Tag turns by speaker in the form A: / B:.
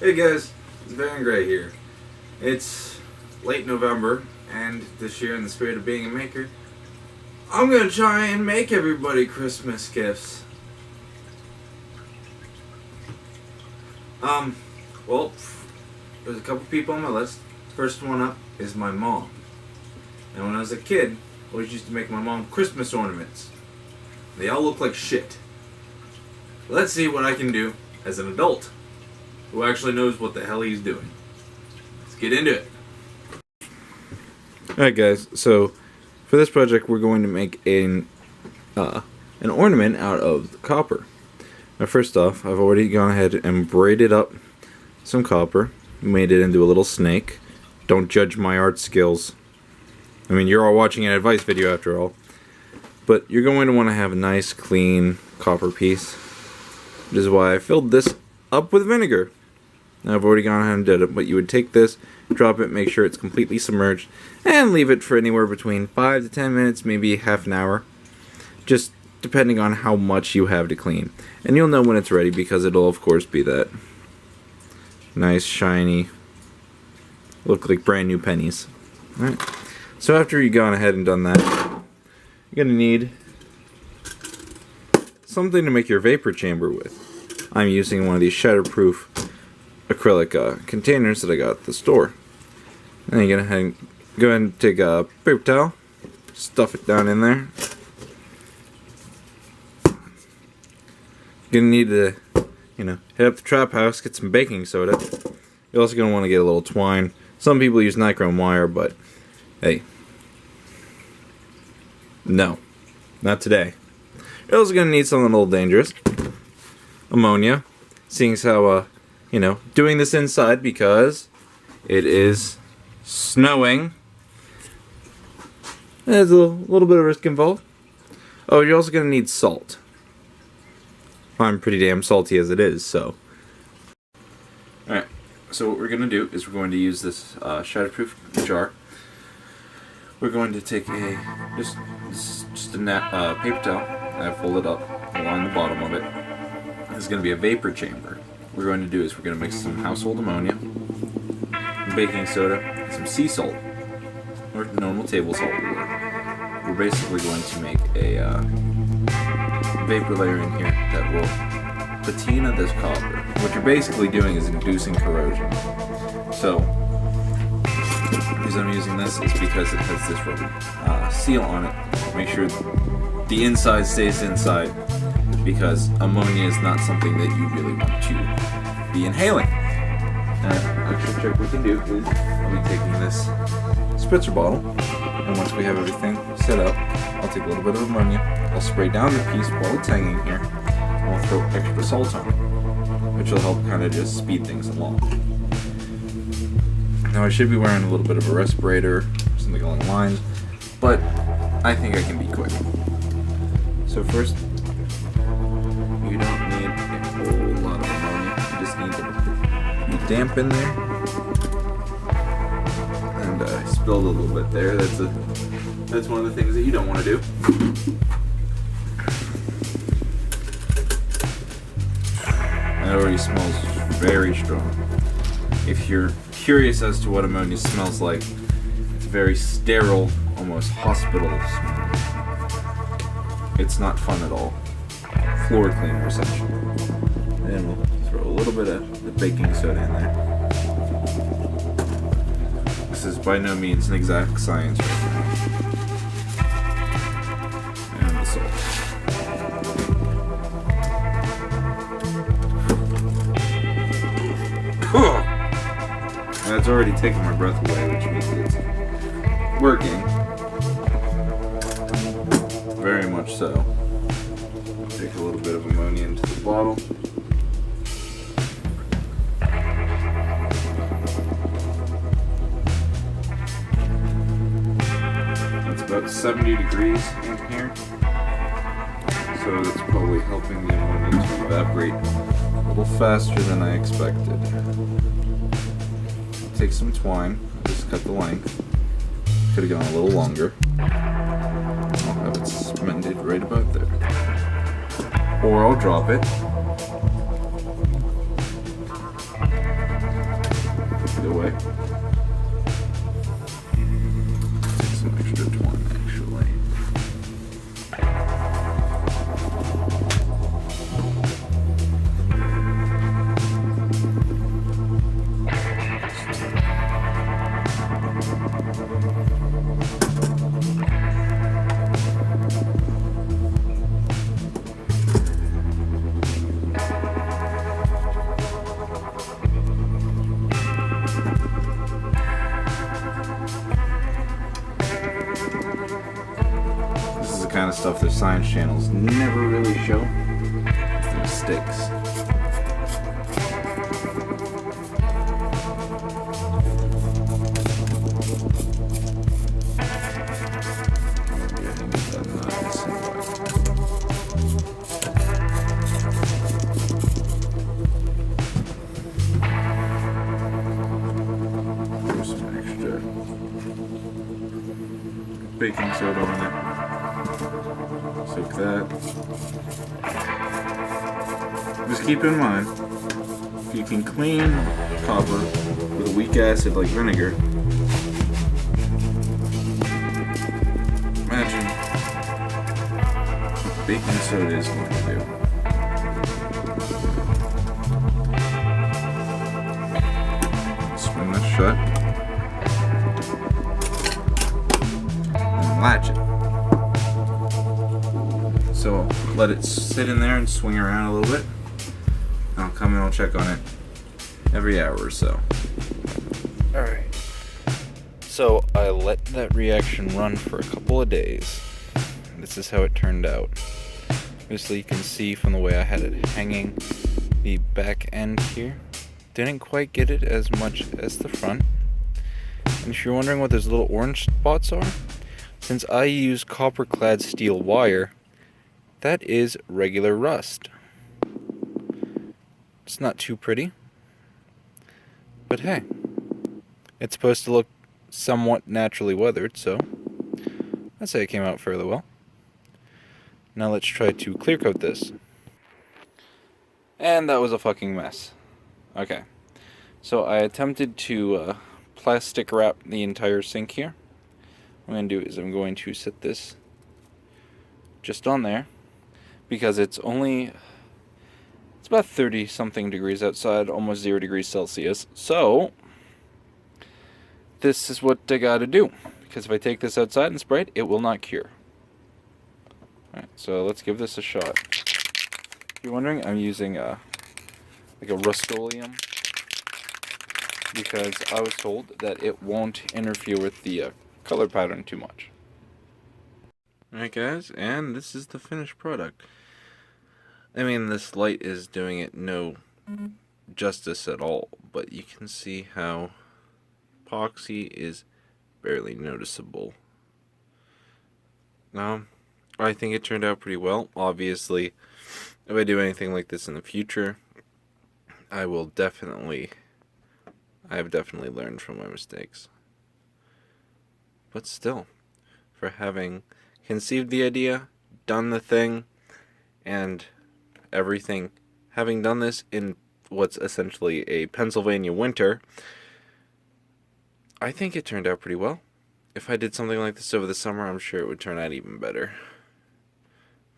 A: Hey guys, it's Van Gray here. It's late November, and this year, in the spirit of being a maker, I'm gonna try and make everybody Christmas gifts. Well, there's a couple people on my list. First one up is my mom. And when I was a kid, I always used to make my mom Christmas ornaments. They all look like shit. Let's see what I can do as an adult who actually knows what the hell he's doing. Let's get into it. Alright guys, so for this project we're going to make an ornament out of copper. Now first off, I've already gone ahead and braided up some copper, made it into a little snake. Don't judge my art skills. I mean, you're all watching an advice video after all. But you're going to want to have a nice clean copper piece. Which is why I filled this up with vinegar. Now I've already gone ahead and did it, but you would take this, drop it, make sure it's completely submerged, and leave it for anywhere between 5 to 10 minutes, maybe half an hour. Just depending on how much you have to clean. And you'll know when it's ready because it'll of course be that nice, shiny, look like brand new pennies. Alright. So after you've gone ahead and done that, you're going to need something to make your vapor chamber with. I'm using one of these shatterproof acrylic containers that I got at the store. And you're going to go ahead and take a paper towel, stuff it down in there. You're going to need to, hit up the trap house, get some baking soda. You're also going to want to get a little twine. Some people use nichrome wire, but hey, no, not today. You're also going to need something a little dangerous. Ammonia. Seeing as how, doing this inside because it is snowing. There's a little bit of risk involved. Oh, you're also going to need salt. I'm pretty damn salty as it is, so. Alright, so what we're going to do is we're going to use this shatterproof jar. We're going to take just a paper towel. I have folded up along the bottom of it. It's going to be a vapor chamber. What we're going to do is we're going to mix some household ammonia, baking soda, some sea salt, or normal table salt will work. We're basically going to make a vapor layer in here that will patina this copper. What you're basically doing is inducing corrosion. So, the reason I'm using this is because it has this rubber seal on it. Make sure the inside stays inside, because ammonia is not something that you really want to be inhaling. Actually, trick we can do is I'll be taking this spritzer bottle, and once we have everything set up, I'll take a little bit of ammonia, I'll spray down the piece while it's hanging here, and I'll throw extra salt on it, which will help kind of just speed things along. Now I should be wearing a little bit of a respirator, something along the lines, but I think I can be quick. So first, you don't need a whole lot of ammonia. You just need to be damp in there. And I spilled a little bit there. That's one of the things that you don't want to do. It already smells very strong. If you're curious as to what ammonia smells like, it's very sterile, almost hospital smell. It's not fun at all. Floor cleaner, essentially. And we'll throw a little bit of the baking soda in there. This is by no means an exact science right now. And the salt. That's already taken my breath away, which means it's working. Very much so. Take a little bit of ammonia into the bottle. It's about 70 degrees in here, so that's probably helping the ammonia to evaporate a little faster than I expected. I'll take some twine, just cut the length. Could have gone a little longer. I'll have it suspended right about there. Or I'll drop it. of stuff the science channels never really show. It's the mistakes. Baking soda on it. Soak that. Just keep in mind, if you can clean copper with a weak acid like vinegar, imagine what baking soda is going to do. Spin this shut. Latch it. So let it sit in there and swing around a little bit. I'll come and I'll check on it every hour or so. Alright. So I let that reaction run for a couple of days. This is how it turned out. Obviously you can see from the way I had it hanging, the back end here didn't quite get it as much as the front. And if you're wondering what those little orange spots are, since I use copper-clad steel wire, that is regular rust. It's not too pretty, but hey, it's supposed to look somewhat naturally weathered, so I'd say it came out fairly well. Now let's try to clear coat this. And that was a fucking mess. Okay, so I attempted to plastic wrap the entire sink here. What I'm going to do is I'm going to set this just on there, because it's about 30 something degrees outside, almost 0 degrees Celsius. So this is what I got to do, because if I take this outside and spray it, it will not cure. Alright, so let's give this a shot. If you're wondering, I'm using like a Rust-Oleum, because I was told that it won't interfere with the color pattern too much. Alright guys, and this is the finished product. I mean, this light is doing it no justice at all, but you can see how epoxy is barely noticeable. I think it turned out pretty well. Obviously, if I do anything like this in the future, I have definitely learned from my mistakes. But still, for having conceived the idea, done the thing, and everything, having done this in what's essentially a Pennsylvania winter, I think it turned out pretty well. If I did something like this over the summer, I'm sure it would turn out even better.